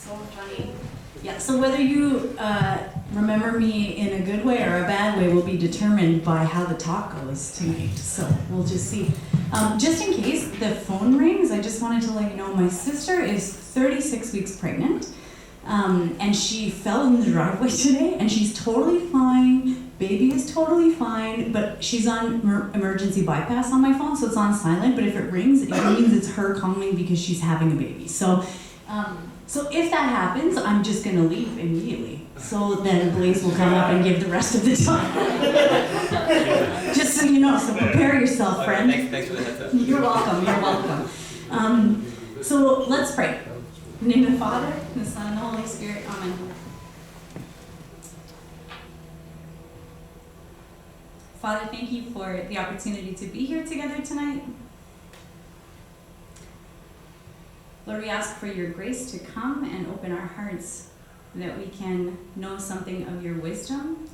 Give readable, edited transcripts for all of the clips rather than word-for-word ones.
So funny. Yeah, so whether you remember me in a good way or a bad way will be determined by how the talk goes tonight. So we'll just see. Just in case the phone rings, I just wanted to let you know my sister is 36 weeks pregnant. And she fell in the driveway today, and she's totally fine. Baby is totally fine, but she's on emergency bypass on my phone, so it's on silent. But if it rings, it means it's her calling because she's having a baby. So if that happens, I'm just gonna leave immediately. So then Blaze will come up and give the rest of the time. Just so you know, so prepare yourself, friend. Thanks for the heads up. You're welcome, you're welcome. So let's pray. In the name of the Father, and the Son, and the Holy Spirit. Amen. Father, thank you for the opportunity to be here together tonight. Lord, we ask for your grace to come and open our hearts, that we can know something of your wisdom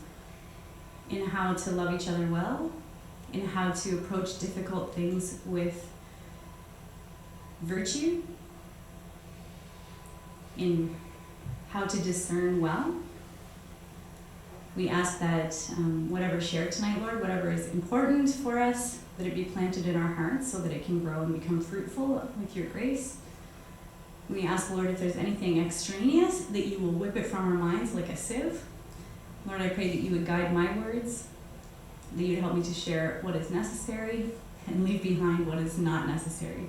in how to love each other well, in how to approach difficult things with virtue, in how to discern well. We ask that whatever shared tonight, Lord, whatever is important for us, that it be planted in our hearts so that it can grow and become fruitful with your grace. We ask, Lord, if there's anything extraneous, that you will whip it from our minds like a sieve. Lord, I pray that you would guide my words, that you'd help me to share what is necessary and leave behind what is not necessary.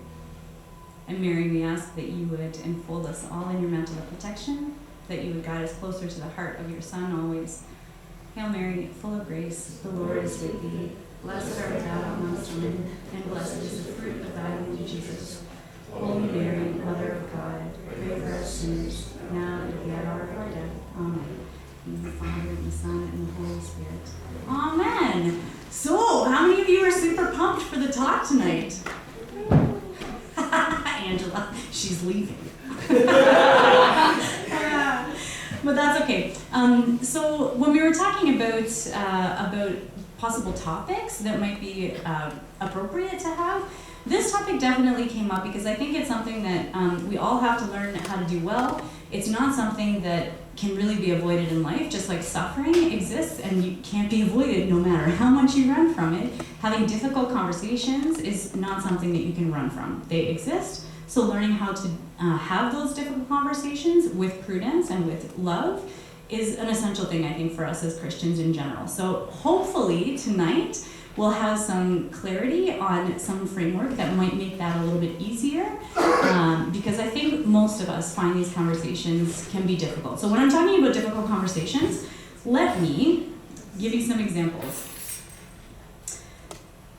And Mary, we ask that you would enfold us all in your mantle of protection, that you would guide us closer to the heart of your Son always. Hail Mary, full of grace, the Lord is with thee. Blessed art thou amongst women, and blessed is the fruit of thy womb, Jesus. Holy Mary, Mother of God, pray for us sinners, now and at the hour of our death. Amen. In the Father, and the Son, and the Holy Spirit. Amen. So, how many of you are super pumped for the talk tonight? Angela, she's leaving. But that's okay. So when we were talking about possible topics that might be appropriate to have, this topic definitely came up because I think it's something that we all have to learn how to do well. It's not something that can really be avoided in life, just like suffering exists and you can't be avoided no matter how much you run from it. Having difficult conversations is not something that you can run from. They exist. So learning how to have those difficult conversations with prudence and with love is an essential thing, I think, for us as Christians in general. So hopefully tonight we'll have some clarity on some framework that might make that a little bit easier, because I think most of us find these conversations can be difficult. So when I'm talking about difficult conversations, let me give you some examples.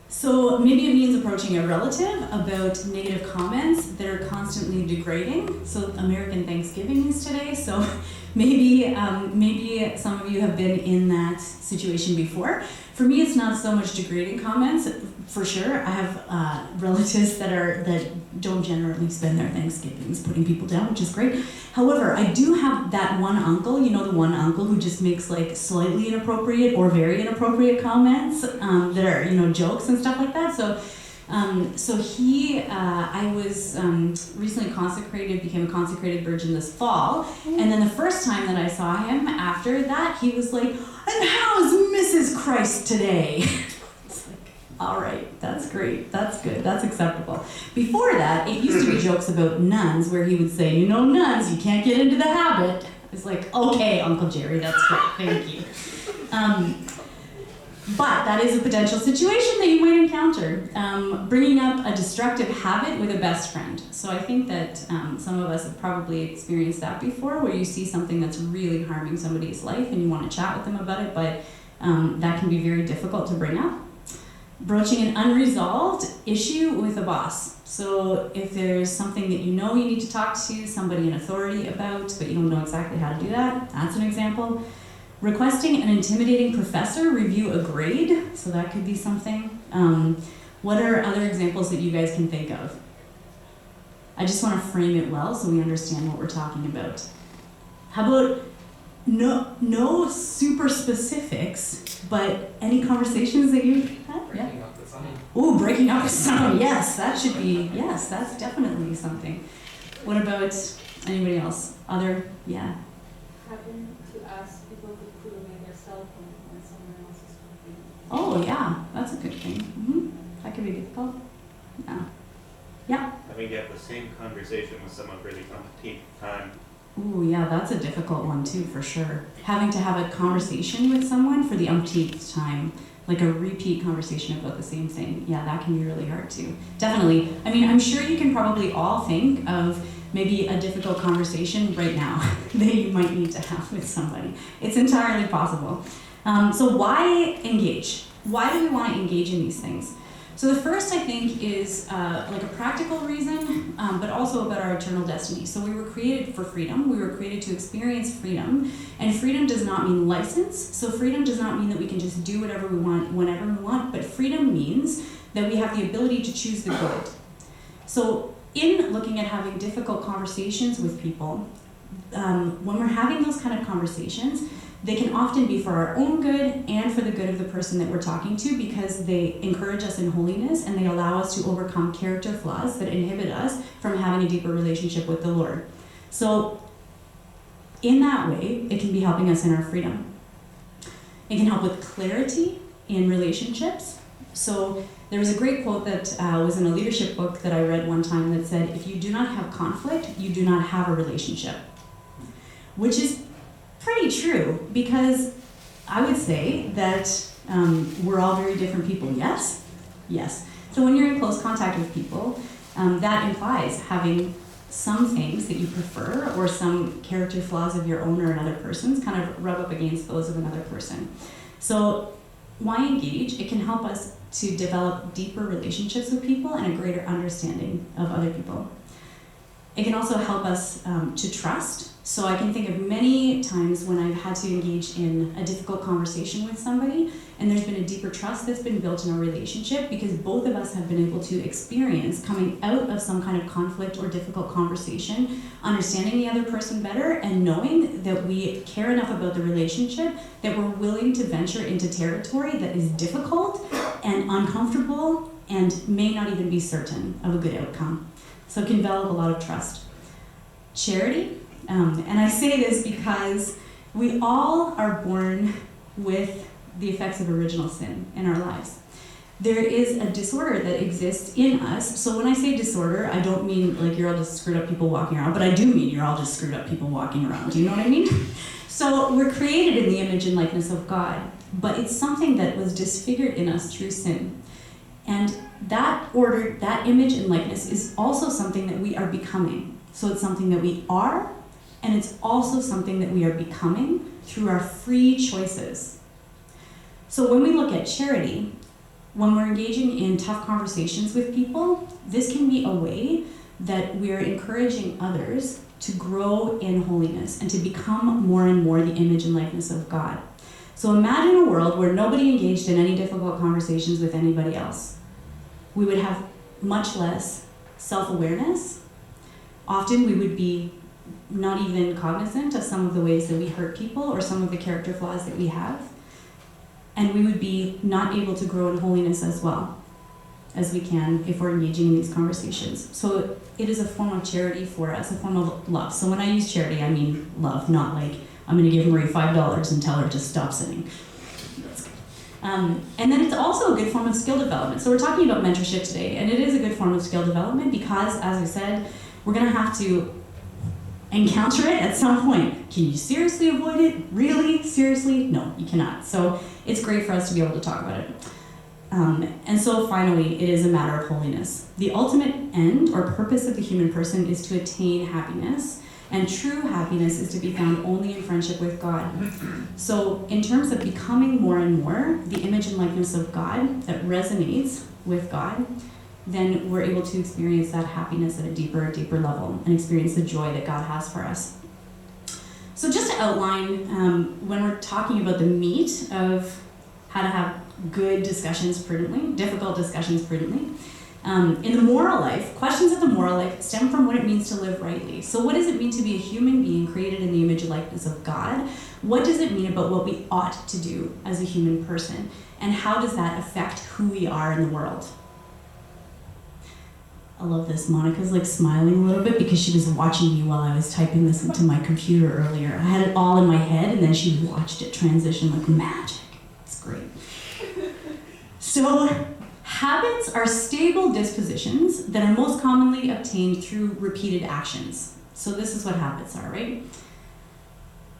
So maybe it means approaching a relative about negative comments that are constantly degrading. So American Thanksgiving is today, so maybe some of you have been in that situation before. For me, it's not so much degrading comments, for sure. I have relatives that don't generally spend their Thanksgivings putting people down, which is great. However, I do have that one uncle, the one uncle who just makes like slightly inappropriate or very inappropriate comments that are, jokes and stuff like that. So I was recently became a consecrated virgin this fall, and then the first time that I saw him after that, he was like, "And how's Mrs. Christ today?" It's like, all right, that's great, that's good, that's acceptable. Before that, it used to be jokes about nuns, where he would say, nuns, you can't get into the habit. It's like, okay, Uncle Jerry, that's great, thank you. But that is a potential situation that you might encounter, bringing up a destructive habit with a best friend. So I think that some of us have probably experienced that before, where you see something that's really harming somebody's life and you want to chat with them about it, but that can be very difficult to bring up. Broaching an unresolved issue with a boss. So if there's something that you need to talk to somebody in authority about, but you don't know exactly how to do that, that's an example. Requesting an intimidating professor review a grade, so that could be something. What are other examples that you guys can think of? I just want to frame it well so we understand what we're talking about. How about no super specifics, but any conversations that you've had? Breaking up with someone. Ooh, breaking up with someone, yes, that's definitely something. What about Anybody else? Other? Yeah. Having to ask people to put away their cell phone when someone else is talking. Oh, yeah, that's a good thing. That can be difficult. Yeah. Yeah. Having to have the same conversation with someone for the umpteenth time. Ooh, yeah, that's a difficult one too, for sure. Having to have a conversation with someone for the umpteenth time, like a repeat conversation about the same thing. Yeah, that can be really hard too. Definitely. I mean, I'm sure you can probably all think of maybe a difficult conversation right now that you might need to have with somebody. It's entirely possible. So why engage? Why do we want to engage in these things? So the first, I think, is like a practical reason, but also about our eternal destiny. So we were created for freedom. We were created to experience freedom. And freedom does not mean license. So freedom does not mean that we can just do whatever we want, whenever we want. But freedom means that we have the ability to choose the good. So in looking at having difficult conversations with people, when we're having those kind of conversations, they can often be for our own good and for the good of the person that we're talking to, because they encourage us in holiness and they allow us to overcome character flaws that inhibit us from having a deeper relationship with the Lord. So in that way, it can be helping us in our freedom. It can help with clarity in relationships. So there was a great quote that was in a leadership book that I read one time that said, if you do not have conflict, you do not have a relationship. Which is pretty true, because I would say that we're all very different people. Yes? Yes. So when you're in close contact with people, that implies having some things that you prefer or some character flaws of your own or another person's kind of rub up against those of another person. So why engage? It can help us to develop deeper relationships with people and a greater understanding of other people. It can also help us to trust. So I can think of many times when I've had to engage in a difficult conversation with somebody, and there's been a deeper trust that's been built in our relationship because both of us have been able to experience coming out of some kind of conflict or difficult conversation, understanding the other person better and knowing that we care enough about the relationship that we're willing to venture into territory that is difficult and uncomfortable and may not even be certain of a good outcome. So it can develop a lot of trust. Charity. And I say this because we all are born with the effects of original sin in our lives. There is a disorder that exists in us. So when I say disorder, I don't mean like you're all just screwed up people walking around, but I do mean you're all just screwed up people walking around. Do you know what I mean? So we're created in the image and likeness of God, but it's something that was disfigured in us through sin. And that order, that image and likeness is also something that we are becoming. So it's something that we are, and it's also something that we are becoming through our free choices. So when we look at charity, when we're engaging in tough conversations with people, this can be a way that we're encouraging others to grow in holiness and to become more and more the image and likeness of God. So imagine a world where nobody engaged in any difficult conversations with anybody else. We would have much less self-awareness. Often we would be not even cognizant of some of the ways that we hurt people or some of the character flaws that we have. And we would be not able to grow in holiness as well as we can if we're engaging in these conversations. So it is a form of charity for us, a form of love. So when I use charity, I mean love, not like I'm going to give Marie $5 and tell her to stop sinning. That's good. And then it's also a good form of skill development. So we're talking about mentorship today, and it is a good form of skill development because, as I said, we're going to have to encounter it at some point. Can you seriously avoid it? Really? Seriously? No, you cannot. So it's great for us to be able to talk about it. And so finally, it is a matter of holiness. The ultimate end or purpose of the human person is to attain happiness, and true happiness is to be found only in friendship with God. So in terms of becoming more and more the image and likeness of God that resonates with God, then we're able to experience that happiness at a deeper level and experience the joy that God has for us. So just to outline, when we're talking about the meat of how to have good discussions prudently, difficult discussions prudently, in the moral life, questions of the moral life stem from what it means to live rightly. So what does it mean to be a human being created in the image and likeness of God? What does it mean about what we ought to do as a human person? And how does that affect who we are in the world? I love this. Monica's like smiling a little bit because she was watching me while I was typing this into my computer earlier. I had it all in my head and then she watched it transition like magic. It's great. So, habits are stable dispositions that are most commonly obtained through repeated actions. So this is what habits are, right?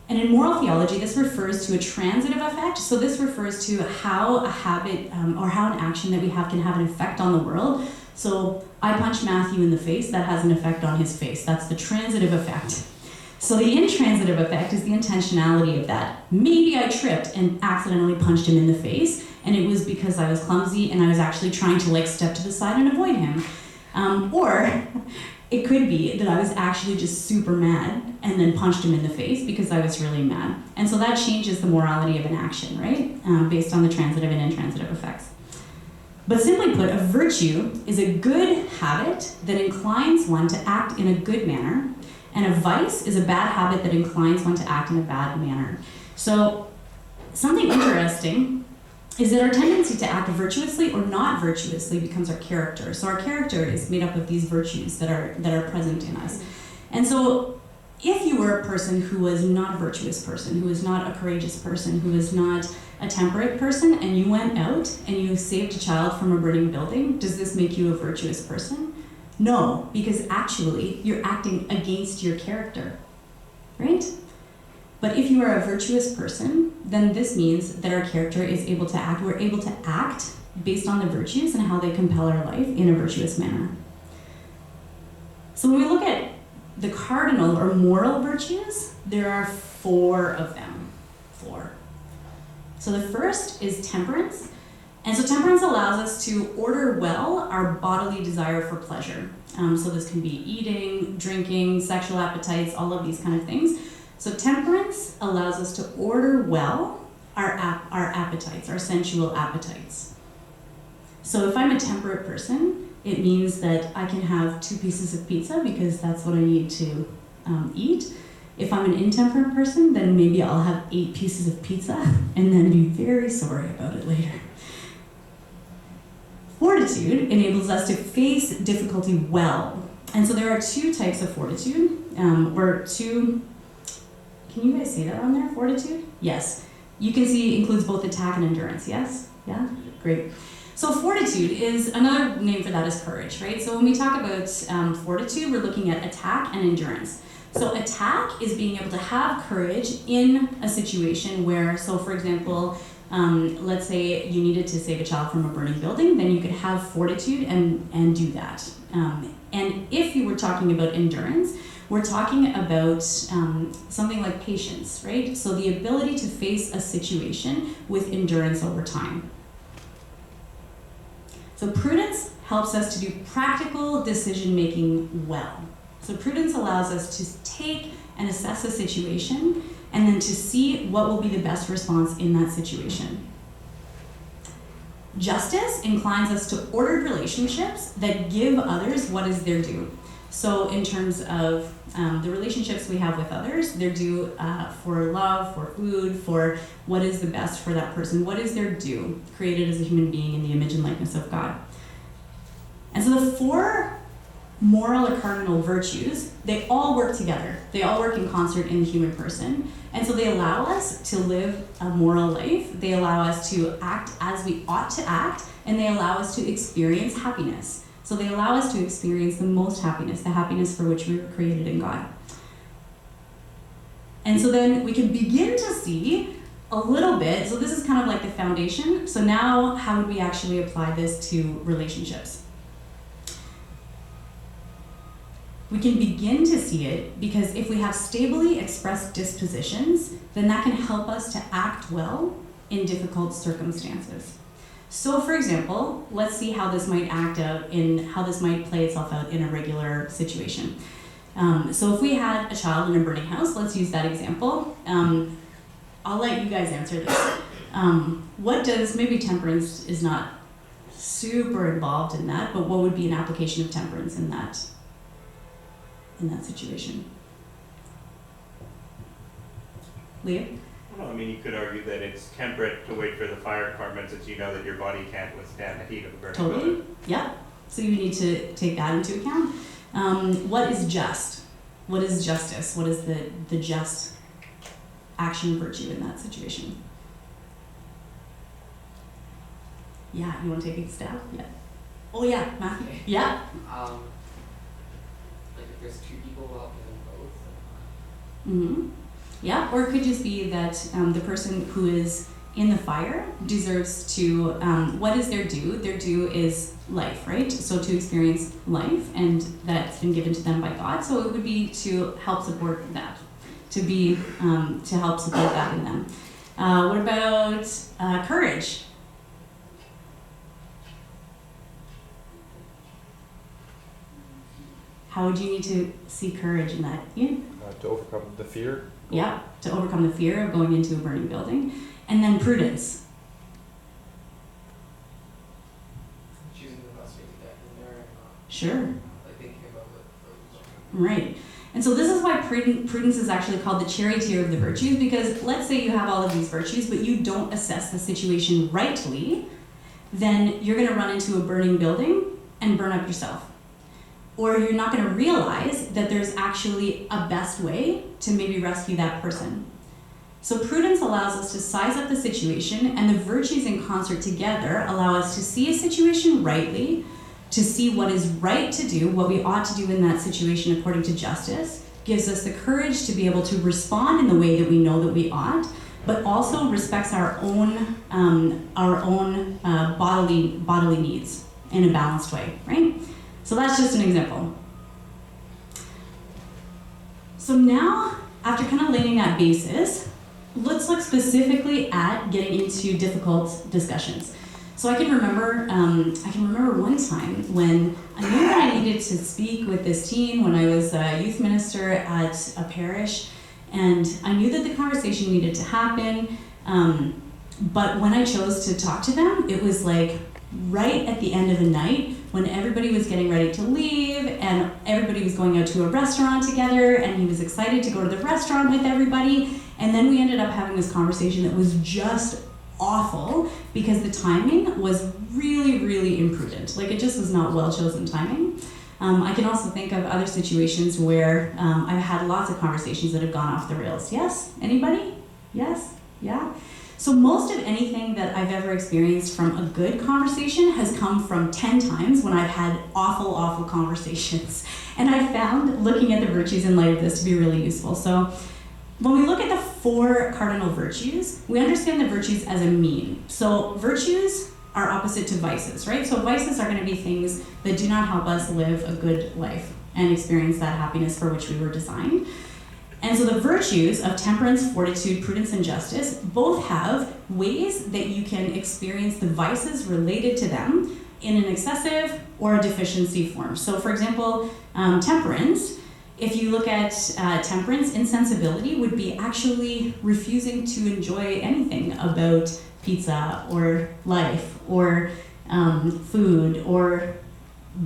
And in moral theology, this refers to a transitive effect. So this refers to how a habit or how an action that we have can have an effect on the world. So I punch Matthew in the face, that has an effect on his face. That's the transitive effect. So the intransitive effect is the intentionality of that. Maybe I tripped and accidentally punched him in the face, and it was because I was clumsy and I was actually trying to like step to the side and avoid him. Or it could be that I was actually just super mad and then punched him in the face because I was really mad. And so that changes the morality of an action, right? Based on the transitive and intransitive effects. But simply put, a virtue is a good habit that inclines one to act in a good manner, and a vice is a bad habit that inclines one to act in a bad manner. So something interesting is that our tendency to act virtuously or not virtuously becomes our character. So our character is made up of these virtues that are present in us. And so if you were a person who was not a virtuous person, who was not a courageous person, who was not a temperate person, and you went out and you saved a child from a burning building, does this make you a virtuous person? No, because actually you're acting against your character, right? But if you are a virtuous person, then this means that our character is able to act. We're able to act based on the virtues and how they compel our life in a virtuous manner. So when we look at the cardinal or moral virtues, there are 4 of them. 4. So the first is temperance. And so temperance allows us to order well our bodily desire for pleasure. So this can be eating, drinking, sexual appetites, all of these kind of things. So temperance allows us to order well our appetites, our sensual appetites. So if I'm a temperate person, it means that I can have 2 pieces of pizza because that's what I need to eat. If I'm an intemperate person, then maybe I'll have 8 pieces of pizza and then be very sorry about it later. Fortitude enables us to face difficulty well. And so there are 2 types of fortitude, or 2. Can you guys see that on there, fortitude? Yes. You can see it includes both attack and endurance, yes? Yeah? Great. So fortitude is, another name for that is courage, right? So when we talk about fortitude, we're looking at attack and endurance. So attack is being able to have courage in a situation where, so for example, let's say you needed to save a child from a burning building, then you could have fortitude and do that. And if you were talking about endurance, we're talking about something like patience, right? So the ability to face a situation with endurance over time. So prudence helps us to do practical decision-making well. So prudence allows us to take and assess a situation and then to see what will be the best response in that situation. Justice inclines us to ordered relationships that give others what is their due. So in terms of the relationships we have with others, they're due for love, for food, for what is the best for that person, what is their due, created as a human being in the image and likeness of God. And so the 4 moral or cardinal virtues, they all work together. They all work in concert in the human person. And so they allow us to live a moral life. They allow us to act as we ought to act, and they allow us to experience happiness. So they allow us to experience the most happiness, the happiness for which we were created in God. And so then we can begin to see a little bit, so this is kind of like the foundation. So now how would we actually apply this to relationships? We can begin to see it because if we have stably expressed dispositions, then that can help us to act well in difficult circumstances. So for example, let's see how this might how this might play itself out in a regular situation. So if we had a child in a burning house, let's use that example. I'll let you guys answer this. Maybe temperance is not super involved in that, but what would be an application of temperance in that situation? Leah? Well, I mean, you could argue that it's temperate to wait for the fire department since you know that your body can't withstand the heat of a burning building. Totally. Yeah. So you need to take that into account. What is just? What is justice? What is the just action virtue in that situation? Yeah, you want to take a stab? Yeah. Oh yeah, Matthew. Okay. Yeah. Like if there's two people, I'll give them both. Mm-hmm. Yeah, or it could just be that the person who is in the fire deserves to, what is their due? Their due is life, right? So to experience life, and that's been given to them by God. So it would be to help support that, to help support that in them. What about courage? How would you need to see courage in that, Ian? To overcome the fear. Yeah, to overcome the fear of going into a burning building. And then prudence. Choosing the best way to get in there and not Sure. like thinking about it. Right. And so this is why prudence is actually called the charioteer of the virtues, because let's say you have all of these virtues, but you don't assess the situation rightly, then you're going to run into a burning building and burn up yourself. Or you're not going to realize that there's actually a best way to maybe rescue that person. So prudence allows us to size up the situation, and the virtues in concert together allow us to see a situation rightly, to see what is right to do, what we ought to do in that situation according to justice, gives us the courage to be able to respond in the way that we know that we ought, but also respects our own bodily needs in a balanced way, right? So that's just an example. So now, after kind of laying that basis, let's look specifically at getting into difficult discussions. So I can remember one time when I knew that I needed to speak with this teen when I was a youth minister at a parish, and I knew that the conversation needed to happen, but when I chose to talk to them, it was like right at the end of the night when everybody was getting ready to leave and everybody was going out to a restaurant together, and he was excited to go to the restaurant with everybody, and then we ended up having this conversation that was just awful because the timing was really, really imprudent. Like, it just was not well chosen timing. I can also think of other situations where I've had lots of conversations that have gone off the rails. Yes? Anybody? Yes? Yeah? So most of anything that I've ever experienced from a good conversation has come from 10 times when I've had awful, awful conversations. And I found looking at the virtues in light of this to be really useful. So when we look at the 4 cardinal virtues, we understand the virtues as a mean. So virtues are opposite to vices, right? So vices are going to be things that do not help us live a good life and experience that happiness for which we were designed. And so the virtues of temperance, fortitude, prudence, and justice both have ways that you can experience the vices related to them in an excessive or a deficiency form. So for example, temperance, if you look at temperance, insensibility would be actually refusing to enjoy anything about pizza or life or food or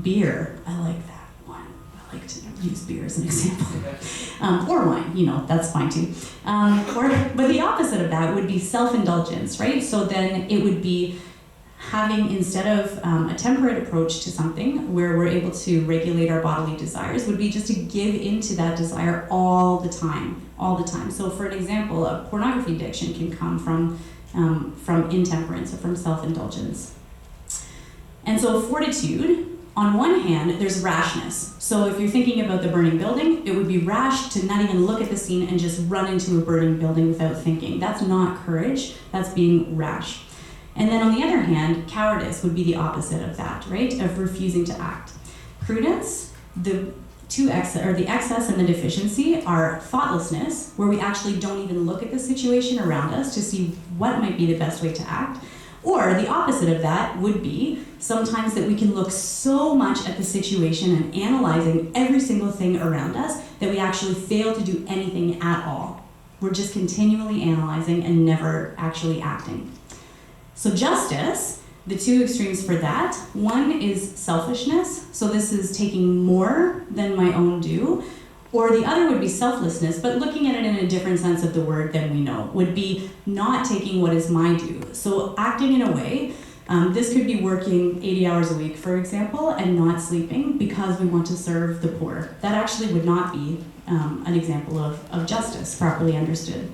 beer. I like that one. I like to use beer as an example. Or wine, that's fine too. But the opposite of that would be self-indulgence, right? So then it would be having, instead of a temperate approach to something where we're able to regulate our bodily desires, would be just to give into that desire all the time. So for an example, a pornography addiction can come from intemperance or from self-indulgence. And so fortitude, on one hand, there's rashness. So if you're thinking about the burning building, it would be rash to not even look at the scene and just run into a burning building without thinking. That's not courage, that's being rash. And then on the other hand, cowardice would be the opposite of that, right? Of refusing to act. Prudence, the excess and the deficiency are thoughtlessness, where we actually don't even look at the situation around us to see what might be the best way to act. Or the opposite of that would be sometimes that we can look so much at the situation and analyzing every single thing around us that we actually fail to do anything at all. We're just continually analyzing and never actually acting. So justice, the 2 extremes for that, one is selfishness, so this is taking more than my own due, or the other would be selflessness, but looking at it in a different sense of the word than we know, would be not taking what is my due. So acting in a way This could be working 80 hours a week, for example, and not sleeping because we want to serve the poor. That actually would not be an example of justice, properly understood.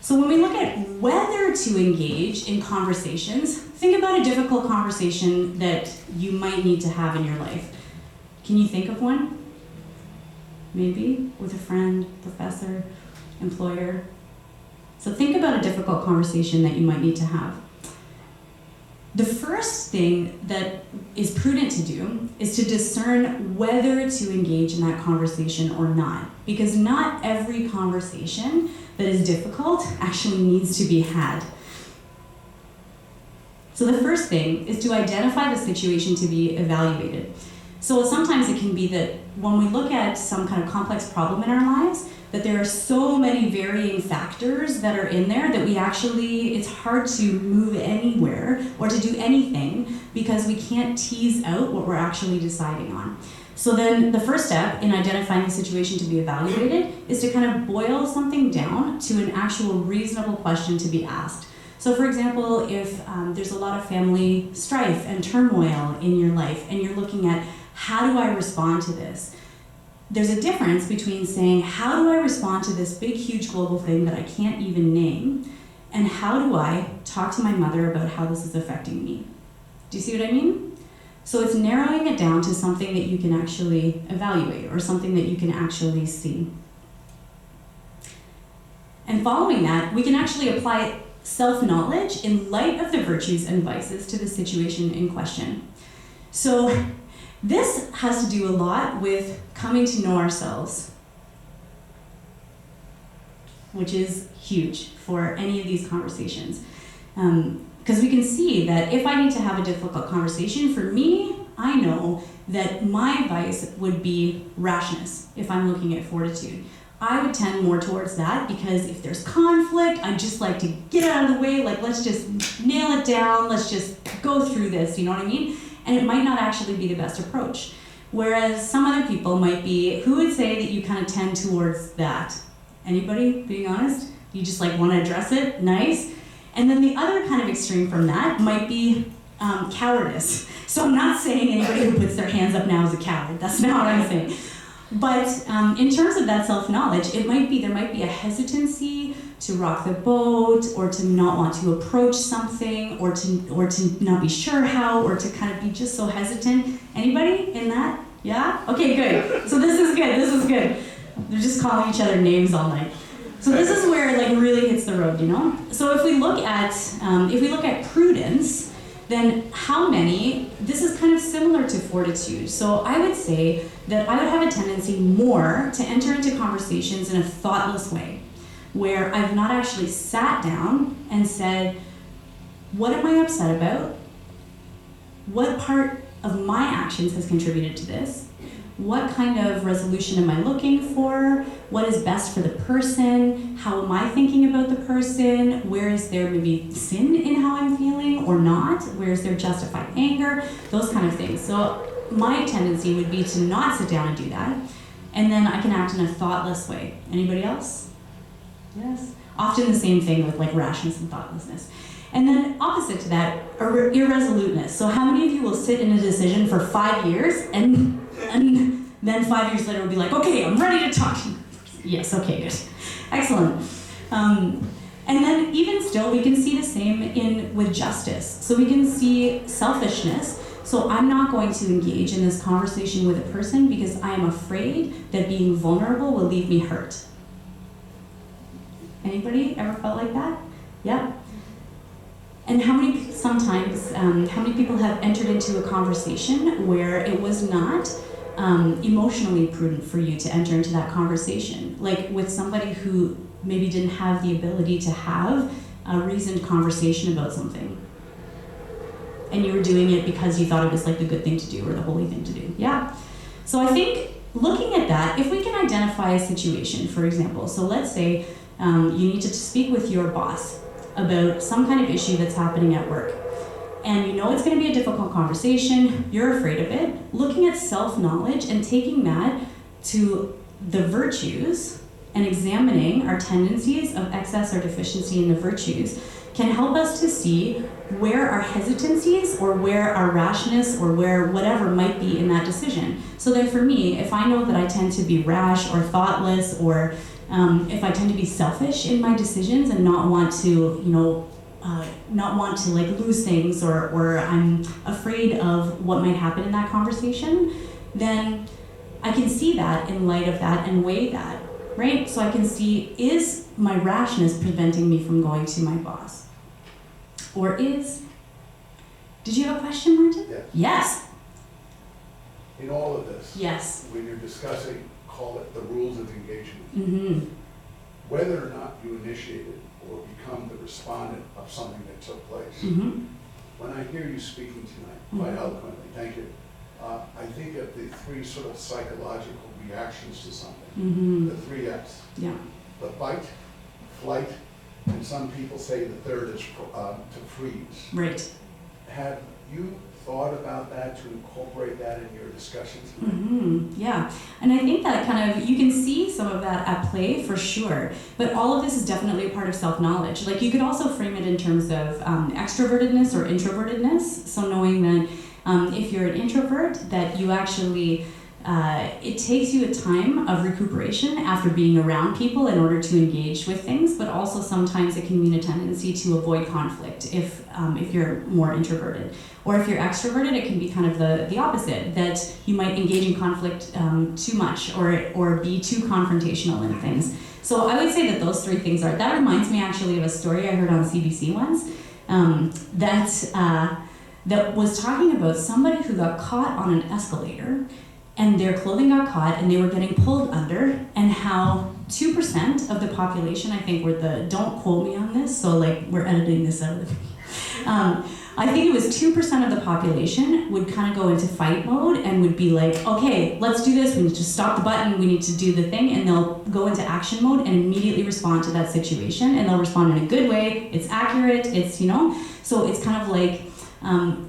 So when we look at whether to engage in conversations, think about a difficult conversation that you might need to have in your life. Can you think of one? Maybe with a friend, professor, employer. So think about a difficult conversation that you might need to have. The first thing that is prudent to do is to discern whether to engage in that conversation or not. Because not every conversation that is difficult actually needs to be had. So the first thing is to identify the situation to be evaluated. So sometimes it can be that when we look at some kind of complex problem in our lives, that there are so many varying factors that are in there that it's hard to move anywhere or to do anything because we can't tease out what we're actually deciding on. So then the first step in identifying the situation to be evaluated is to kind of boil something down to an actual reasonable question to be asked. So for example, if there's a lot of family strife and turmoil in your life and you're looking at how do I respond to this? There's a difference between saying, how do I respond to this big, huge global thing that I can't even name, and how do I talk to my mother about how this is affecting me? Do you see what I mean? So it's narrowing it down to something that you can actually evaluate or something that you can actually see. And following that, we can actually apply self-knowledge in light of the virtues and vices to the situation in question. So this has to do a lot with coming to know ourselves, which is huge for any of these conversations. Because we can see that if I need to have a difficult conversation, for me, I know that my vice would be rashness if I'm looking at fortitude. I would tend more towards that because if there's conflict, I just like to get out of the way, like let's just nail it down, let's just go through this, you know what I mean? And it might not actually be the best approach. Whereas some other people might be, who would say that you kind of tend towards that? Anybody, being honest? You just like want to address it, nice. And then the other kind of extreme from that might be cowardice. So I'm not saying anybody who puts their hands up now is a coward, that's not what I'm saying. But in terms of that self-knowledge, there might be a hesitancy to rock the boat, or to not want to approach something, or to not be sure how, or to kind of be just so hesitant. Anybody in that? Yeah? Okay, good. So this is good. They're just calling each other names all night. So this is where it like really hits the road, you know? So if we look at prudence, then this is kind of similar to fortitude. So I would say that I would have a tendency more to enter into conversations in a thoughtless way, where I've not actually sat down and said, what am I upset about? What part of my actions has contributed to this? What kind of resolution am I looking for? What is best for the person? How am I thinking about the person? Where is there maybe sin in how I'm feeling or not? Where is there justified anger? Those kind of things. So my tendency would be to not sit down and do that. And then I can act in a thoughtless way. Anybody else? Yes. Often the same thing with like rashness and thoughtlessness. And then opposite to that, irresoluteness. So how many of you will sit in a decision for 5 years and then 5 years later will be like, okay, I'm ready to talk. Yes, okay, good. Excellent. And then even still, we can see the same with justice. So we can see selfishness. So I'm not going to engage in this conversation with a person because I am afraid that being vulnerable will leave me hurt. Anybody ever felt like that? Yeah. And how many people have entered into a conversation where it was not emotionally prudent for you to enter into that conversation? Like with somebody who maybe didn't have the ability to have a reasoned conversation about something. And you were doing it because you thought it was like the good thing to do or the holy thing to do. Yeah. So I think looking at that, if we can identify a situation, for example, so let's say you need to speak with your boss about some kind of issue that's happening at work. And you know it's going to be a difficult conversation, you're afraid of it. Looking at self-knowledge and taking that to the virtues and examining our tendencies of excess or deficiency in the virtues can help us to see where our hesitancies or where our rashness or where whatever might be in that decision. So then for me, if I know that I tend to be rash or thoughtless, or if I tend to be selfish in my decisions and not want to, not want to like lose things, or I'm afraid of what might happen in that conversation, then I can see that in light of that and weigh that, right? So I can see, is my rashness preventing me from going to my boss? Or did you have a question, Martin? Yes. Yes. In all of this, Yes. when you're discussing, call it the rules of engagement, Mm-hmm. whether or not you initiated or become the respondent of something that took place. Mm-hmm. When I hear you speaking tonight, quite eloquently, thank you, I think of the three sort of psychological reactions to something, Mm-hmm. the three F's. Yeah. The fight, flight, and some people say the third is to freeze. Right. Have you thought about that, to incorporate that in your discussions tonight? Mm-hmm. Yeah, and I think that kind of, you can see some of that at play for sure, but all of this is definitely a part of self-knowledge. Like, you could also frame it in terms of extrovertedness or introvertedness, so knowing that if you're an introvert, that you actually, it takes you a time of recuperation after being around people in order to engage with things, but also sometimes it can mean a tendency to avoid conflict if you're more introverted. Or if you're extroverted, it can be kind of the opposite, that you might engage in conflict too much or be too confrontational in things. So I would say that those three things are, that reminds me actually of a story I heard on CBC once, that was talking about somebody who got caught on an escalator and their clothing got caught and they were getting pulled under, and how 2% of the population, I think, were don't quote me on this, so like we're editing this out of the I think it was 2% of the population would kind of go into fight mode and would be like, okay, let's do this, we need to stop the button, we need to do the thing, and they'll go into action mode and immediately respond to that situation, and they'll respond in a good way, it's accurate, it's, so it's kind of like,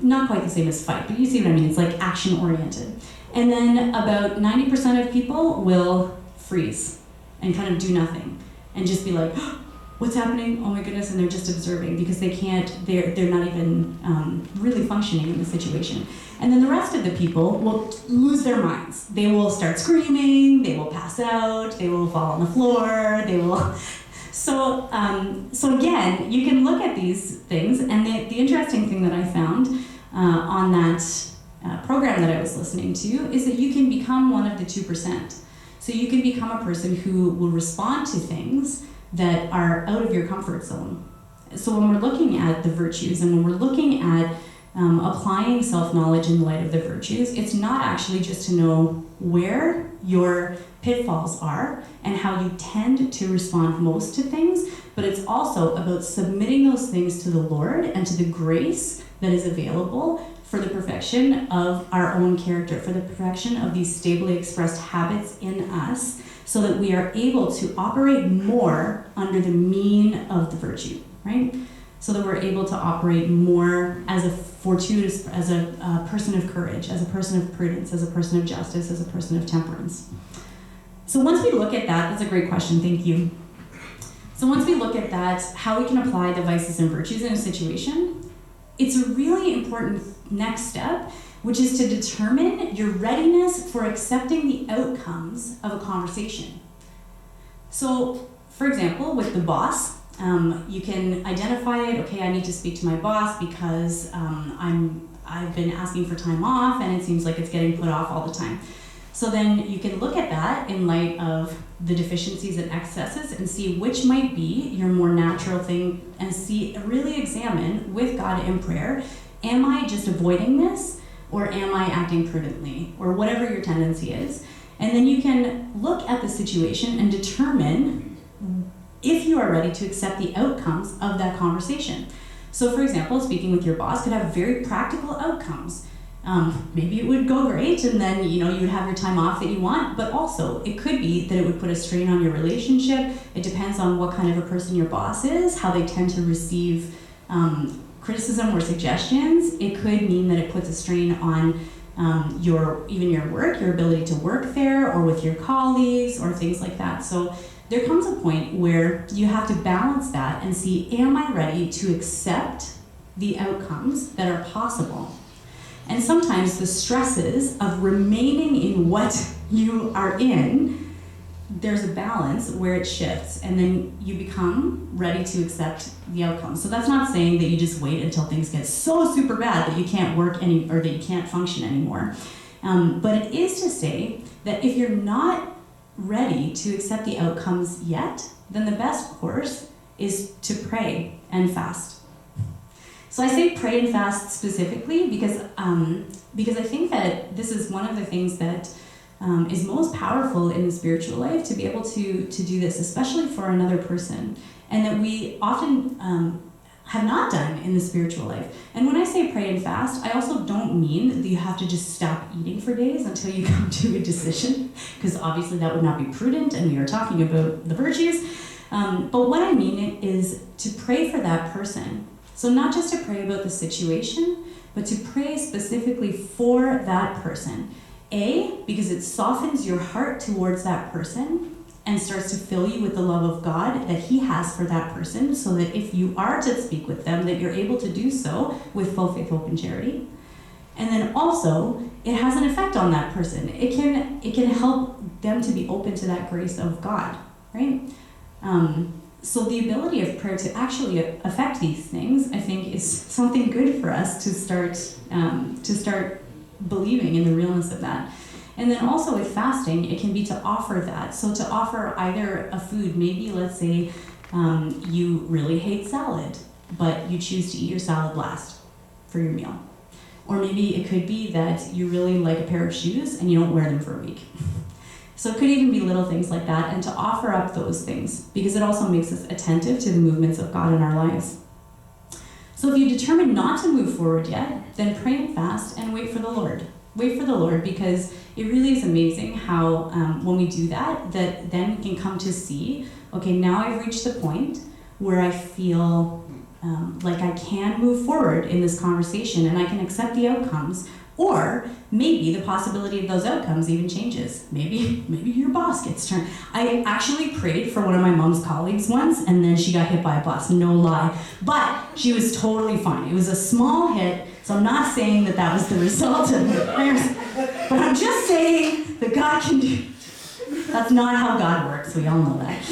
not quite the same as fight, but you see what I mean, it's like action oriented. And then about 90% of people will freeze and kind of do nothing and just be like, what's happening? Oh my goodness, and they're just observing because they're not even really functioning in the situation. And then the rest of the people will lose their minds. They will start screaming, they will pass out, they will fall on the floor, they will... So again, you can look at these things, and the interesting thing that I found on that program that I was listening to is that you can become one of the 2%. So you can become a person who will respond to things that are out of your comfort zone. So when we're looking at the virtues and when we're looking at applying self-knowledge in light of the virtues, it's not actually just to know where your pitfalls are and how you tend to respond most to things, but it's also about submitting those things to the Lord and to the grace that is available for the perfection of our own character, for the perfection of these stably expressed habits in us, so that we are able to operate more under the mean of the virtue, right? So that we're able to operate more as a fortuitous, as a person of courage, as a person of prudence, as a person of justice, as a person of temperance. So once we look at that, that's a great question, thank you. So once we look at that, how we can apply the vices and virtues in a situation, it's a really important next step, which is to determine your readiness for accepting the outcomes of a conversation. So, for example, with the boss, you can identify it, okay, I need to speak to my boss because I've been asking for time off and it seems like it's getting put off all the time. So then you can look at that in light of the deficiencies and excesses and see which might be your more natural thing, and really examine with God in prayer, am I just avoiding this, or am I acting prudently, or whatever your tendency is. And then you can look at the situation and determine if you are ready to accept the outcomes of that conversation. So for example, speaking with your boss could have very practical outcomes. Maybe it would go great and then you would have your time off that you want, but also it could be that it would put a strain on your relationship. It depends on what kind of a person your boss is, how they tend to receive criticism or suggestions. It could mean that it puts a strain on even your work, your ability to work there, or with your colleagues, or things like that. So there comes a point where you have to balance that and see, am I ready to accept the outcomes that are possible? And sometimes the stresses of remaining in what you are in, there's a balance where it shifts, and then you become ready to accept the outcome. So that's not saying that you just wait until things get so super bad that you can't work or that you can't function anymore. But it is to say that if you're not ready to accept the outcomes yet, then the best course is to pray and fast. So I say pray and fast specifically because I think that this is one of the things that is most powerful in the spiritual life, to be able to do this, especially for another person, and that we often have not done in the spiritual life. And when I say pray and fast, I also don't mean that you have to just stop eating for days until you come to a decision, because obviously that would not be prudent, and we are talking about the virtues. But what I mean is to pray for that person. So not just to pray about the situation, but to pray specifically for that person. Because it softens your heart towards that person and starts to fill you with the love of God that He has for that person, so that if you are to speak with them, that you're able to do so with full faith, hope, and charity. And then also, it has an effect on that person. It can help them to be open to that grace of God, right? So the ability of prayer to actually affect these things, I think, is something good for us to start believing in the realness of that. And then also with fasting, it can be to offer that. So to offer either a food, maybe let's say you really hate salad, but you choose to eat your salad last for your meal. Or maybe it could be that you really like a pair of shoes and you don't wear them for a week. So it could even be little things like that, and to offer up those things, because it also makes us attentive to the movements of God in our lives. So if you determine not to move forward yet, then pray and fast and wait for the Lord. Wait for the Lord, because it really is amazing how when we do that then we can come to see, okay, now I've reached the point where I feel like I can move forward in this conversation and I can accept the outcomes. Or maybe the possibility of those outcomes even changes. Maybe your boss gets turned. I actually prayed for one of my mom's colleagues once, and then she got hit by a bus, no lie. But she was totally fine. It was a small hit, so I'm not saying that was the result of the prayers. But I'm just saying that God can do. That's not how God works, we all know that.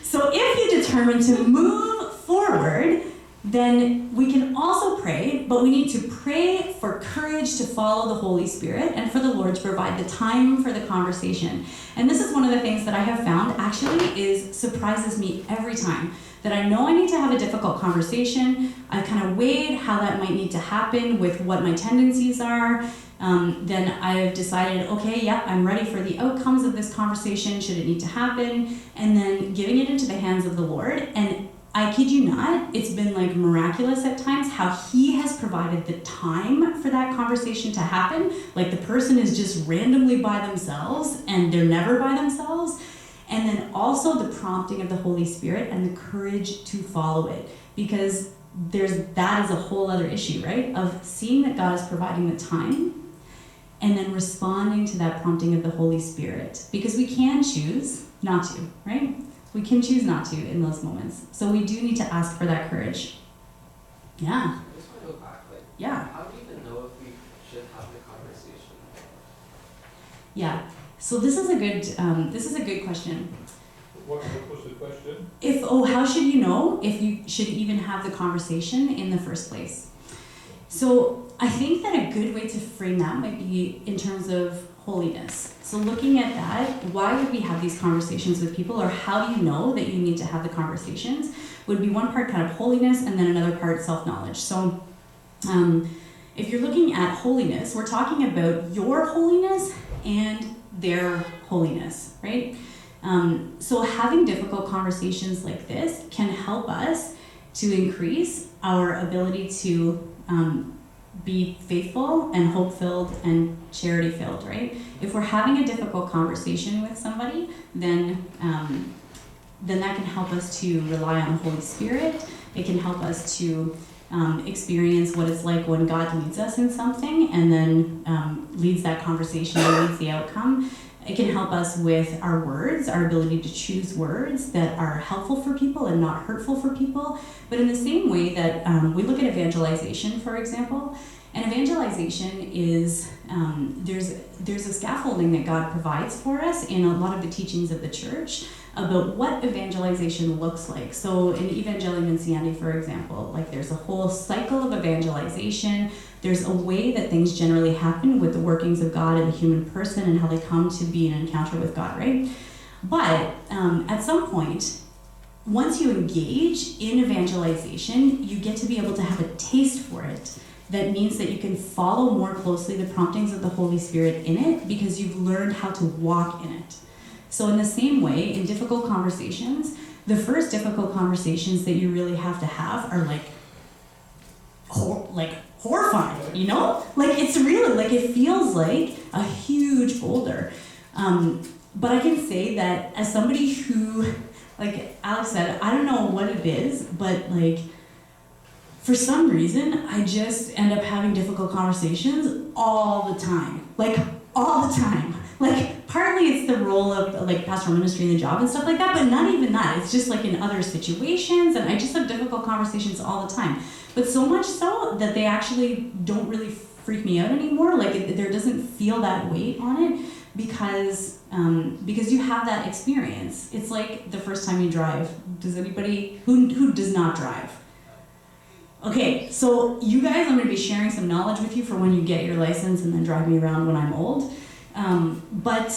So if you determine to move forward, then we can also pray, but we need to pray for courage to follow the Holy Spirit and for the Lord to provide the time for the conversation. And this is one of the things that I have found actually surprises me every time. That I know I need to have a difficult conversation. I kind of weighed how that might need to happen with what my tendencies are. Then I've decided, okay, yeah, I'm ready for the outcomes of this conversation, should it need to happen, and then giving it into the hands of the Lord. And I kid you not, it's been like miraculous at times how He has provided the time for that conversation to happen. Like the person is just randomly by themselves and they're never by themselves. And then also the prompting of the Holy Spirit and the courage to follow it. Because that is a whole other issue, right? Of seeing that God is providing the time and then responding to that prompting of the Holy Spirit. Because we can choose not to, right? We can choose not to in those moments. So we do need to ask for that courage. Yeah. I just want to go back, Yeah. How do you even know if we should have the conversation? Yeah. So this is a good question. What was the question? How should you know if you should even have the conversation in the first place? So I think that a good way to frame that might be in terms of holiness. So looking at that, why would we have these conversations with people, or how do you know that you need to have the conversations, would be one part kind of holiness and then another part self-knowledge. So if you're looking at holiness, we're talking about your holiness and their holiness, right? So having difficult conversations like this can help us to increase our ability to be faithful and hope-filled and charity-filled, right? If we're having a difficult conversation with somebody, then that can help us to rely on the Holy Spirit. It can help us to experience what it's like when God leads us in something and then leads that conversation and leads the outcome. It can help us with our words, our ability to choose words that are helpful for people and not hurtful for people. But in the same way that we look at evangelization, for example, and evangelization is, there's a scaffolding that God provides for us in a lot of the teachings of the church about what evangelization looks like. So in Evangelium Nunciandi, for example, like there's a whole cycle of evangelization. There's a way that things generally happen with the workings of God and the human person and how they come to be in an encounter with God, right? But at some point, once you engage in evangelization, you get to be able to have a taste for it. That means that you can follow more closely the promptings of the Holy Spirit in it because you've learned how to walk in it. So in the same way, in difficult conversations, the first difficult conversations that you really have to have are like horrifying, you know? Like it's really, like it feels like a huge boulder. But I can say that as somebody who, like Alex said, I don't know what it is, but like for some reason, I just end up having difficult conversations all the time. Like all the time. Like partly it's the role of like pastoral ministry and the job and stuff like that, but not even that. It's just like in other situations, and I just have difficult conversations all the time. But so much so that they actually don't really freak me out anymore. Like there doesn't feel that weight on it because you have that experience. It's like the first time you drive. Does anybody who does not drive? Okay, so you guys, I'm going to be sharing some knowledge with you for when you get your license and then drive me around when I'm old. But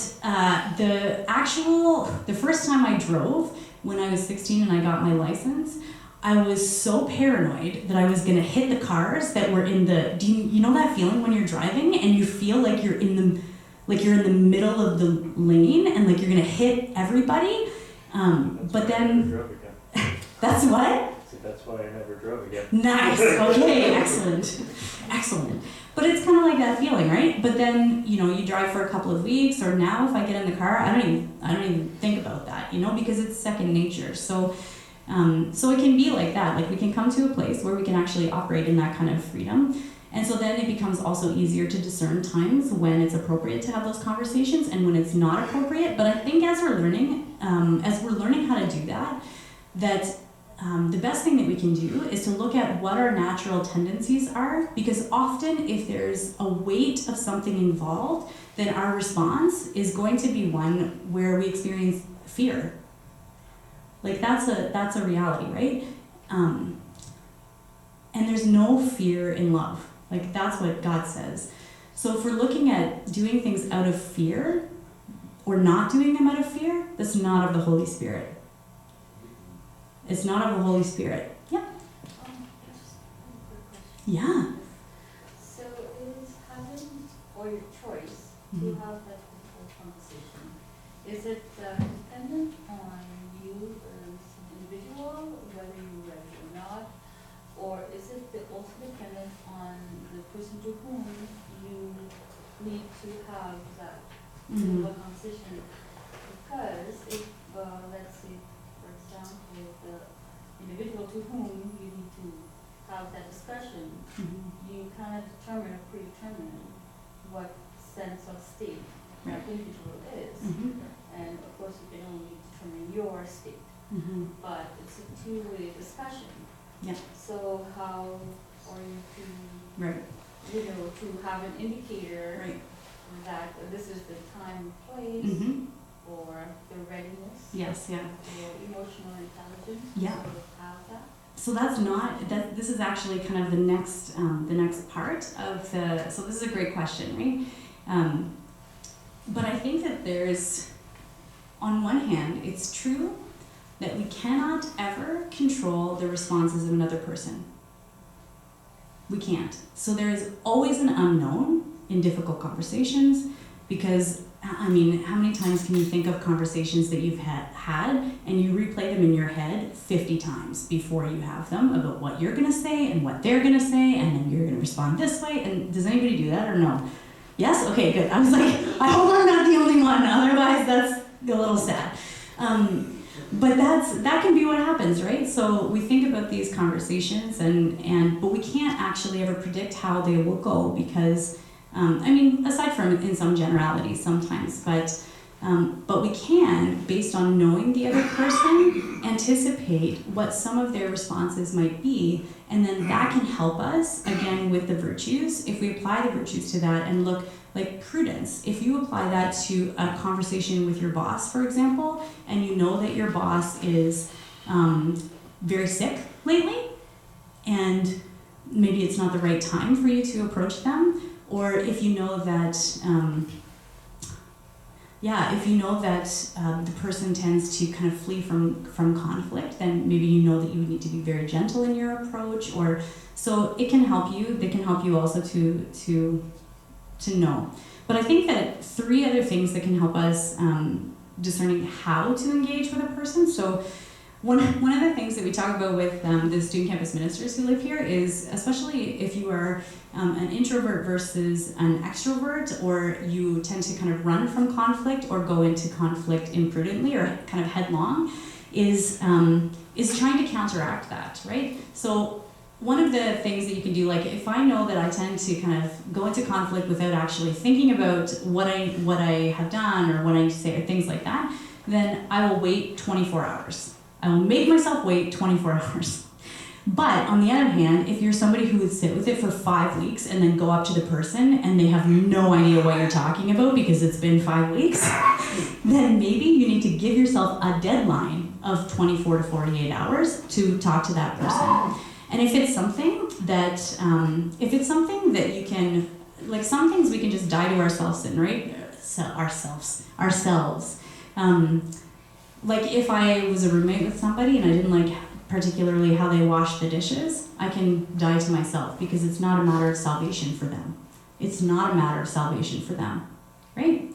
the first time I drove, when I was 16 and I got my license, I was so paranoid that I was going to hit the cars that were in the, do you know that feeling when you're driving and you feel like you're in the middle of the lane and like you're going to hit everybody? But then, that's what? That's why I never drove again. Nice. Okay. Excellent. But it's kind of like that feeling, right? But then you drive for a couple of weeks, or now if I get in the car, I don't even think about that, because it's second nature. So it can be like that. Like we can come to a place where we can actually operate in that kind of freedom, and so then it becomes also easier to discern times when it's appropriate to have those conversations and when it's not appropriate. But I think as we're learning how to do that. The best thing that we can do is to look at what our natural tendencies are, because often if there's a weight of something involved, then our response is going to be one where we experience fear. Like that's a reality, right? And there's no fear in love. Like that's what God says. So if we're looking at doing things out of fear or not doing them out of fear, that's not of the Holy Spirit. It's not of the Holy Spirit. Yeah. Just a quick question. Yeah. So is having, or your choice to have that difficult conversation, is it dependent on you as an individual, whether you're ready or not, or is it also dependent on the person to whom you need to have that difficult conversation? Because if, let's say, for example, the individual to whom you need to have that discussion, you kind of determine or predetermine what sense of state that individual is. And of course, you can only determine your state, but it's a two-way discussion. Yeah. So how are you to, to have an indicator that this is the time and place, or the readiness, Yes, yeah. or emotional intelligence, Yeah. to sort of have that? So that's not that. This is actually kind of the next part of the. So this is a great question, right? But I think that there's, on one hand, it's true that we cannot ever control the responses of another person. We can't. So there is always an unknown in difficult conversations, because I mean, how many times can you think of conversations that you've had and you replay them in your head 50 times before you have them about what you're going to say and what they're going to say, and then you're going to respond this way? And does anybody do that or no? Yes? Okay, good. I was like, I hope I'm not the only one. Otherwise, that's a little sad. But that can be what happens, right? So we think about these conversations, but we can't actually ever predict how they will go because, aside from in some generalities sometimes, but we can, based on knowing the other person, anticipate what some of their responses might be, and then that can help us, again, with the virtues. If we apply the virtues to that and look, like prudence, if you apply that to a conversation with your boss, for example, and you know that your boss is very sick lately, and maybe it's not the right time for you to approach them, or if you know that the person tends to kind of flee from conflict, then maybe you know that you need to be very gentle in your approach, or so it can help you. They can help you also to know. But I think that 3 other things that can help us discerning how to engage with a person. So one of the things that we talk about with the student campus ministers who live here is, especially if you are an introvert versus an extrovert, or you tend to kind of run from conflict or go into conflict imprudently or kind of headlong, is trying to counteract that, right? So one of the things that you can do, like if I know that I tend to kind of go into conflict without actually thinking about what I have done or what I say or things like that, then I will wait 24 hours. I will make myself wait 24 hours. But on the other hand, if you're somebody who would sit with it for 5 weeks and then go up to the person and they have no idea what you're talking about because it's been 5 weeks, then maybe you need to give yourself a deadline of 24 to 48 hours to talk to that person. And if it's something that you can, like some things we can just die to ourselves in, right? Ourselves. Like if I was a roommate with somebody and I didn't like particularly how they wash the dishes, I can die to myself because it's not a matter of salvation for them. It's not a matter of salvation for them, right?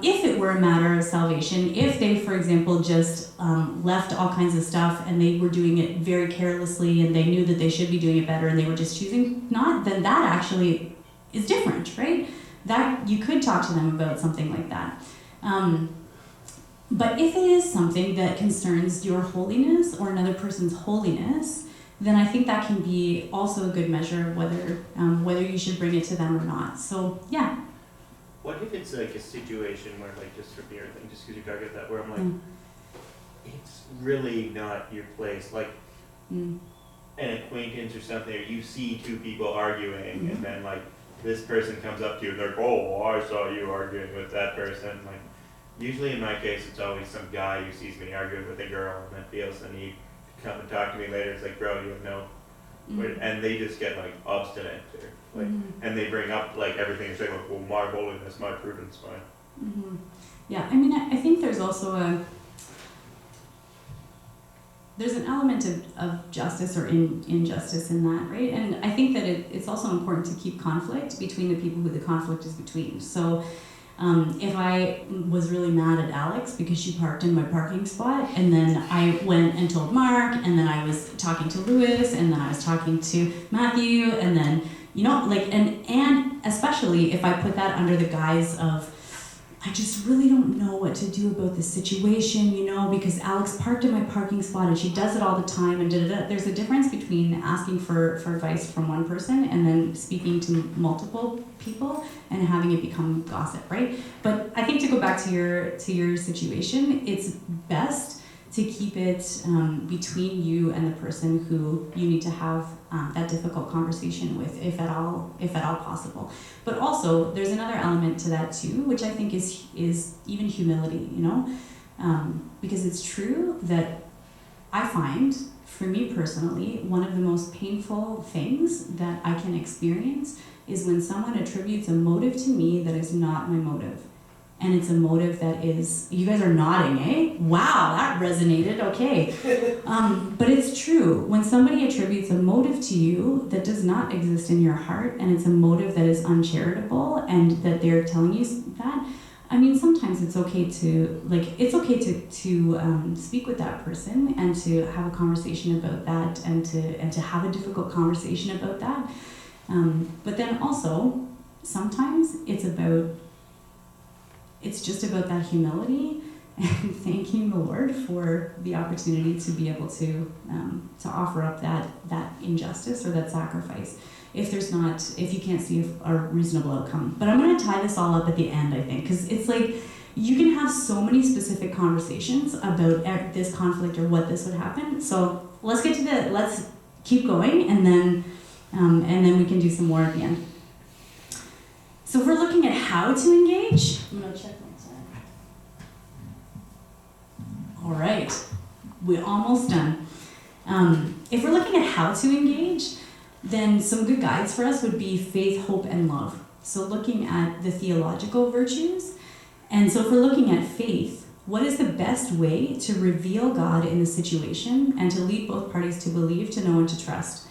If it were a matter of salvation, if they, for example, just left all kinds of stuff and they were doing it very carelessly and they knew that they should be doing it better and they were just choosing not, then that actually is different, right? That you could talk to them about something like that. But if it is something that concerns your holiness or another person's holiness, then I think that can be also a good measure of whether you should bring it to them or not. So, yeah. What if it's like a situation where, like, just for beer thing, just because you talk about that, where I'm like, it's really not your place, like an acquaintance or something, or you see 2 people arguing, and then like this person comes up to you and they're like, oh, I saw you arguing with that person. Like, usually in my case, it's always some guy who sees me arguing with a girl and then feels the need to come and talk to me later. It's like, bro, you have no, and they just get like obstinate, or like, and they bring up like everything and say, like, well, my holiness, my prudence, my. Yeah, I mean, I think there's also there's an element of justice or injustice in that, right? And I think that it's also important to keep conflict between the people who the conflict is between. So if I was really mad at Alex because she parked in my parking spot, and then I went and told Mark, and then I was talking to Lewis, and then I was talking to Matthew, and then, you know, like, and especially if I put that under the guise of, I just really don't know what to do about this situation, you know, because Alex parked in my parking spot and she does it all the time and da-da-da. There's a difference between asking for advice from one person and then speaking to multiple people and having it become gossip, right? But I think to go back to your situation, it's best to keep it between you and the person who you need to have that difficult conversation with, if at all possible. But also, there's another element to that too, which I think is even humility, you know? Because it's true that I find, for me personally, one of the most painful things that I can experience is when someone attributes a motive to me that is not my motive. And it's a motive that is, you guys are nodding, eh? Wow, that resonated, okay. But it's true. When somebody attributes a motive to you that does not exist in your heart, and it's a motive that is uncharitable, and that they're telling you that, I mean, sometimes it's okay to speak with that person and to have a conversation about that, and to have a difficult conversation about that. But then also, sometimes it's just about that humility and thanking the Lord for the opportunity to be able to offer up that injustice or that sacrifice. If you can't see a reasonable outcome. But I'm going to tie this all up at the end, I think, because it's like you can have so many specific conversations about this conflict or what this would happen. So let's keep going, and then we can do some more at the end. So if we're looking at how to engage, I'm going to check my time. All right, we're almost done. If we're looking at how to engage, then some good guides for us would be faith, hope, and love. So looking at the theological virtues. And so if we're looking at faith, what is the best way to reveal God in the situation and to lead both parties to believe, to know, and to trust?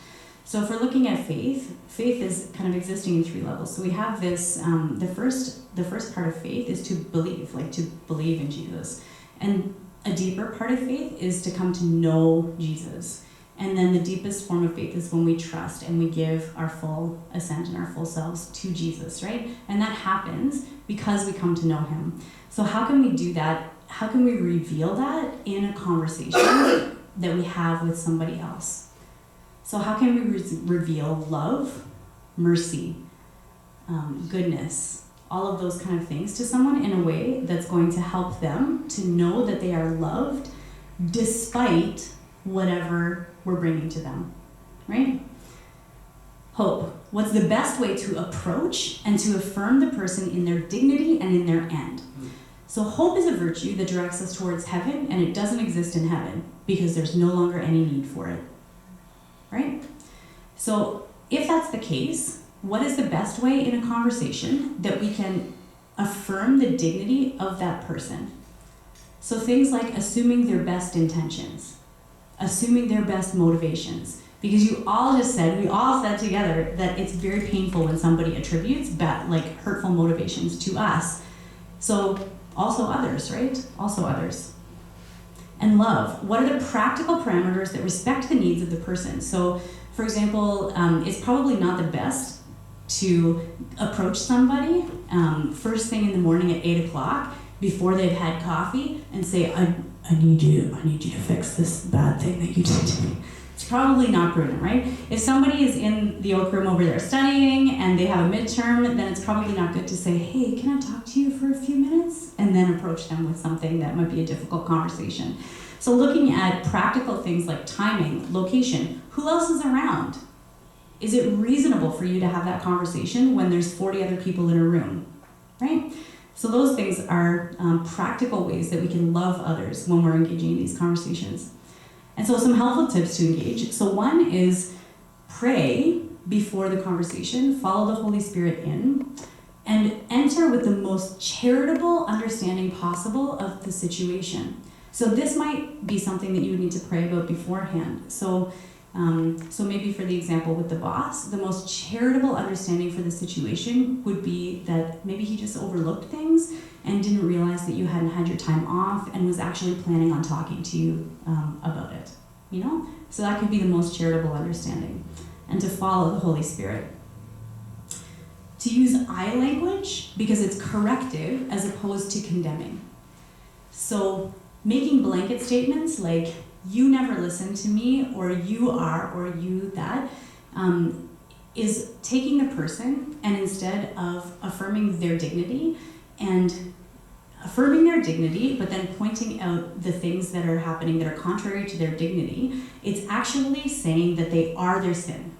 So if we're looking at faith, faith is kind of existing in 3 levels. So we have this, the first part of faith is to believe, like to believe in Jesus. And a deeper part of faith is to come to know Jesus. And then the deepest form of faith is when we trust and we give our full assent and our full selves to Jesus, right? And that happens because we come to know him. So how can we do that? How can we reveal that in a conversation that we have with somebody else? So how can we reveal love, mercy, goodness, all of those kind of things to someone in a way that's going to help them to know that they are loved despite whatever we're bringing to them, right? Hope. What's the best way to approach and to affirm the person in their dignity and in their end? So hope is a virtue that directs us towards heaven, and it doesn't exist in heaven because there's no longer any need for it, right? So if that's the case, what is the best way in a conversation that we can affirm the dignity of that person? So things like assuming their best intentions, assuming their best motivations, because we all said together that it's very painful when somebody attributes hurtful motivations to us. So also others, right? Also others. And love. What are the practical parameters that respect the needs of the person? So, for example, it's probably not the best to approach somebody first thing in the morning at 8 o'clock before they've had coffee and say, I need you to fix this bad thing that you did to me. It's probably not prudent, right? If somebody is in the oak room over there studying and they have a midterm, then it's probably not good to say, hey, can I talk to you for a few minutes? And then approach them with something that might be a difficult conversation. So looking at practical things like timing, location, who else is around? Is it reasonable for you to have that conversation when there's 40 other people in a room, right? So those things are practical ways that we can love others when we're engaging in these conversations. And so some helpful tips to engage. So one is pray before the conversation, follow the Holy Spirit in, and enter with the most charitable understanding possible of the situation. So this might be something that you would need to pray about beforehand. So maybe for the example with the boss, the most charitable understanding for the situation would be that maybe he just overlooked things and didn't realize that you hadn't had your time off and was actually planning on talking to you about it, you know? So that could be the most charitable understanding. And to follow the Holy Spirit. To use I language because it's corrective as opposed to condemning. So making blanket statements like, you never listen to me, or you are, or you that, is taking the person and instead of affirming their dignity but then pointing out the things that are happening that are contrary to their dignity, it's actually saying that they are their sin,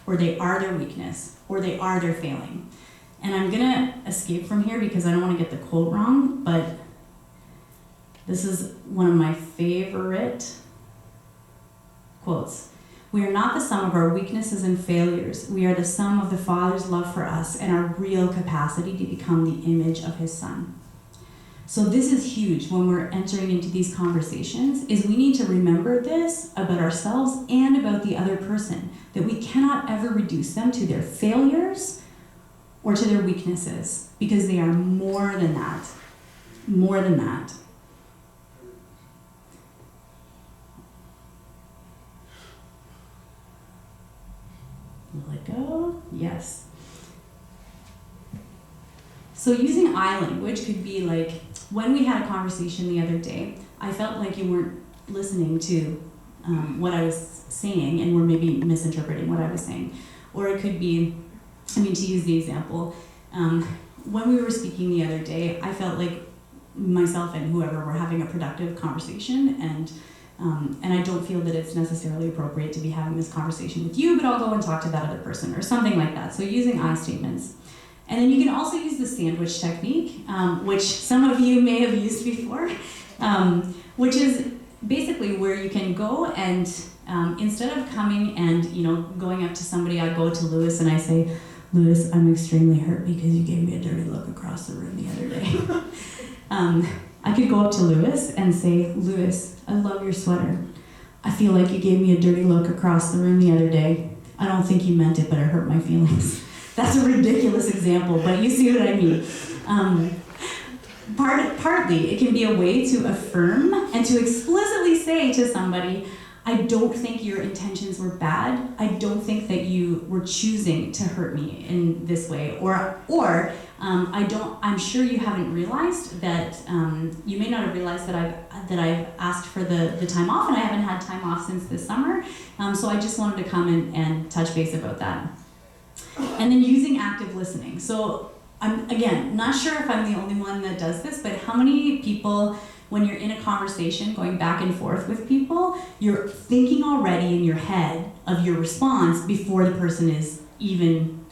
or they are their weakness, or they are their failing. And I'm gonna escape from here because I don't want to get the quote wrong, but this is one of my favorite quotes. We are not the sum of our weaknesses and failures. We are the sum of the Father's love for us and our real capacity to become the image of his Son. So this is huge when we're entering into these conversations, is we need to remember this about ourselves and about the other person, that we cannot ever reduce them to their failures or to their weaknesses, because they are more than that. More than that. Let go. Yes. So using I language could be like, when we had a conversation the other day, I felt like you weren't listening to what I was saying and were maybe misinterpreting what I was saying. Or it could be, to use the example, when we were speaking the other day, I felt like myself and whoever were having a productive conversation, and I don't feel that it's necessarily appropriate to be having this conversation with you, but I'll go and talk to that other person, or something like that. So using I statements. And then you can also use the sandwich technique, which some of you may have used before, which is basically where you can go and instead of coming and going up to somebody, I go to Lewis and I say, Lewis, I'm extremely hurt because you gave me a dirty look across the room the other day. I could go up to Lewis and say, Lewis, I love your sweater. I feel like you gave me a dirty look across the room the other day. I don't think you meant it, but it hurt my feelings. That's a ridiculous example, but you see what I mean. Partly, it can be a way to affirm and to explicitly say to somebody, I don't think your intentions were bad. I don't think that you were choosing to hurt me in this way. Or I'm sure you haven't realized that, you may not have realized that I've asked for the time off, and I haven't had time off since this summer. So I just wanted to come and touch base about that. And then using active listening. So I'm, again, not sure if I'm the only one that does this, but how many people, when you're in a conversation going back and forth with people, you're thinking already in your head of your response before the person is even,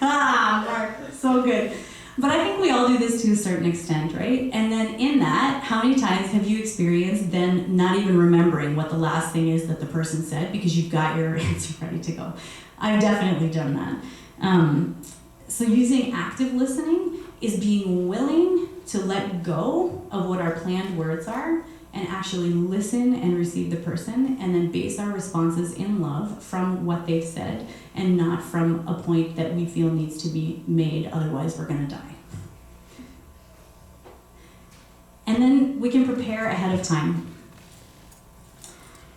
Mark, so good. But I think we all do this to a certain extent, right? And then in that, how many times have you experienced then not even remembering what the last thing is that the person said because you've got your answer ready to go? I've definitely done that. So using active listening is being willing to let go of what our planned words are and actually listen and receive the person, and then base our responses in love from what they've said and not from a point that we feel needs to be made, otherwise we're going to die. And then we can prepare ahead of time.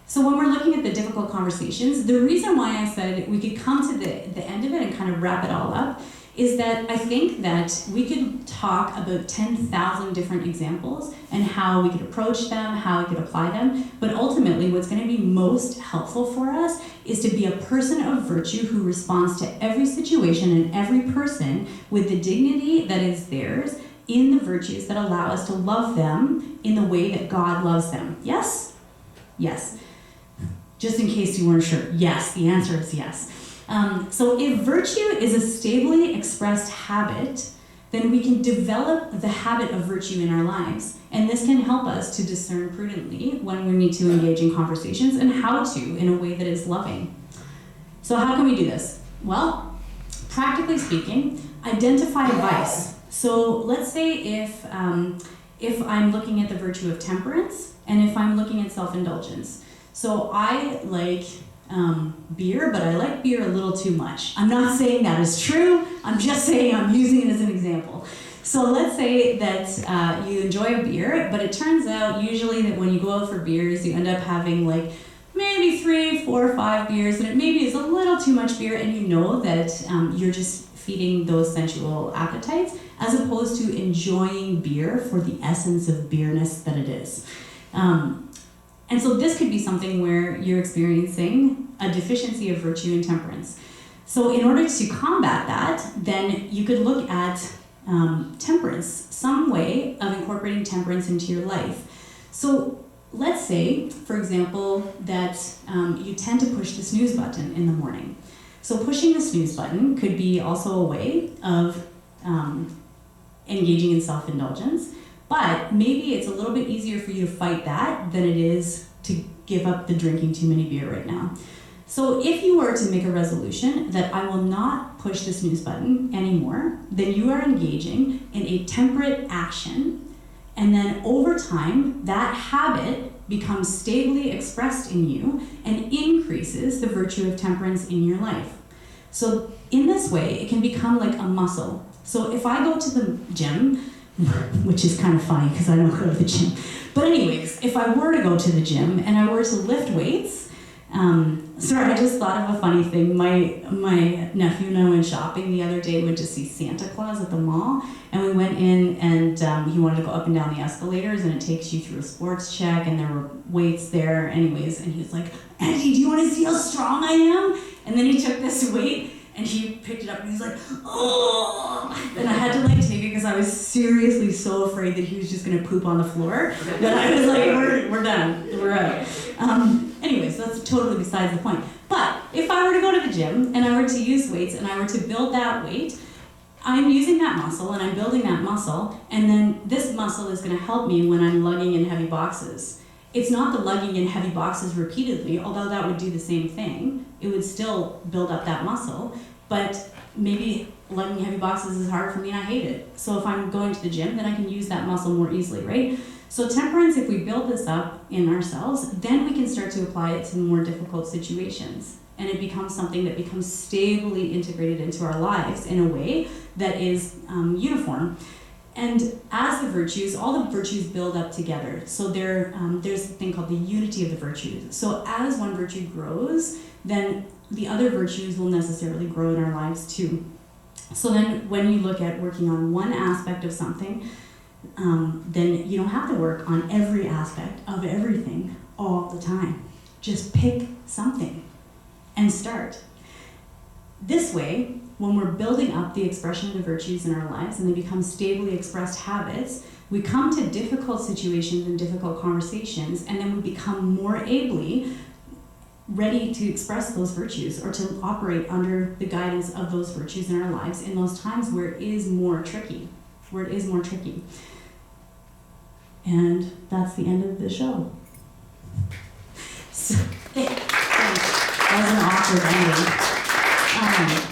So when we're looking at the difficult conversations, the reason why I said we could come to the end of it and kind of wrap it all up is that I think that we could talk about 10,000 different examples and how we could approach them, how we could apply them, but ultimately what's going to be most helpful for us is to be a person of virtue who responds to every situation and every person with the dignity that is theirs in the virtues that allow us to love them in the way that God loves them. Yes? Yes. Just in case you weren't sure, yes, the answer is yes. So if virtue is a stably expressed habit, then we can develop the habit of virtue in our lives. And this can help us to discern prudently when we need to engage in conversations and how to in a way that is loving. So how can we do this? Well, practically speaking, identify vice. So let's say if I'm looking at the virtue of temperance and if I'm looking at self-indulgence. So I like beer, but I like beer a little too much. I'm not saying that is true. I'm just saying I'm using it as an example. So let's say that you enjoy a beer, but it turns out usually that when you go out for beers, you end up having like maybe 3, 4, 5 beers, and it maybe is a little too much beer, and you know that you're just feeding those sensual appetites, as opposed to enjoying beer for the essence of beerness that it is. And so this could be something where you're experiencing a deficiency of virtue and temperance. So in order to combat that, then you could look at temperance, some way of incorporating temperance into your life. So let's say, for example, that you tend to push the snooze button in the morning. So pushing the snooze button could be also a way of engaging in self-indulgence. But maybe it's a little bit easier for you to fight that than it is to give up the drinking too many beer right now. So if you were to make a resolution that I will not push the snooze button anymore, then you are engaging in a temperate action. And then over time, that habit becomes stably expressed in you and increases the virtue of temperance in your life. So in this way, it can become like a muscle. So if I go to the gym, which is kind of funny because I don't go to the gym. But anyways, if I were to go to the gym and I were to lift weights, Sorry, I just thought of a funny thing. My nephew and I went shopping the other day. Went to see Santa Claus at the mall, and we went in, and he wanted to go up and down the escalators, and it takes you through a sports check, and there were weights there, anyways. And he was like, "Auntie, do you want to see how strong I am?" And then he took this weight, and he picked it up, and he was like, "Oh!" And I had to like take it because I was seriously so afraid that he was just gonna poop on the floor that I was like, "We're done. We're out." Anyways, that's totally besides the point. But if I were to go to the gym and I were to use weights and I were to build that weight, I'm using that muscle and I'm building that muscle, and then this muscle is going to help me when I'm lugging in heavy boxes. It's not the lugging in heavy boxes repeatedly, although that would do the same thing. It would still build up that muscle, but maybe lugging heavy boxes is hard for me and I hate it. So if I'm going to the gym, then I can use that muscle more easily, right? So temperance, if we build this up in ourselves, then we can start to apply it to more difficult situations. And it becomes something that becomes stably integrated into our lives in a way that is uniform. And as the virtues, all the virtues build up together. So there's a thing called the unity of the virtues. So as one virtue grows, then the other virtues will necessarily grow in our lives too. So then when you look at working on one aspect of something, then you don't have to work on every aspect of everything all the time. Just pick something and start. This way, when we're building up the expression of the virtues in our lives and they become stably expressed habits, we come to difficult situations and difficult conversations, and then we become more ably ready to express those virtues or to operate under the guidance of those virtues in our lives in those times where it is more tricky. And that's the end of the show. So, thanks. That was an awkward ending.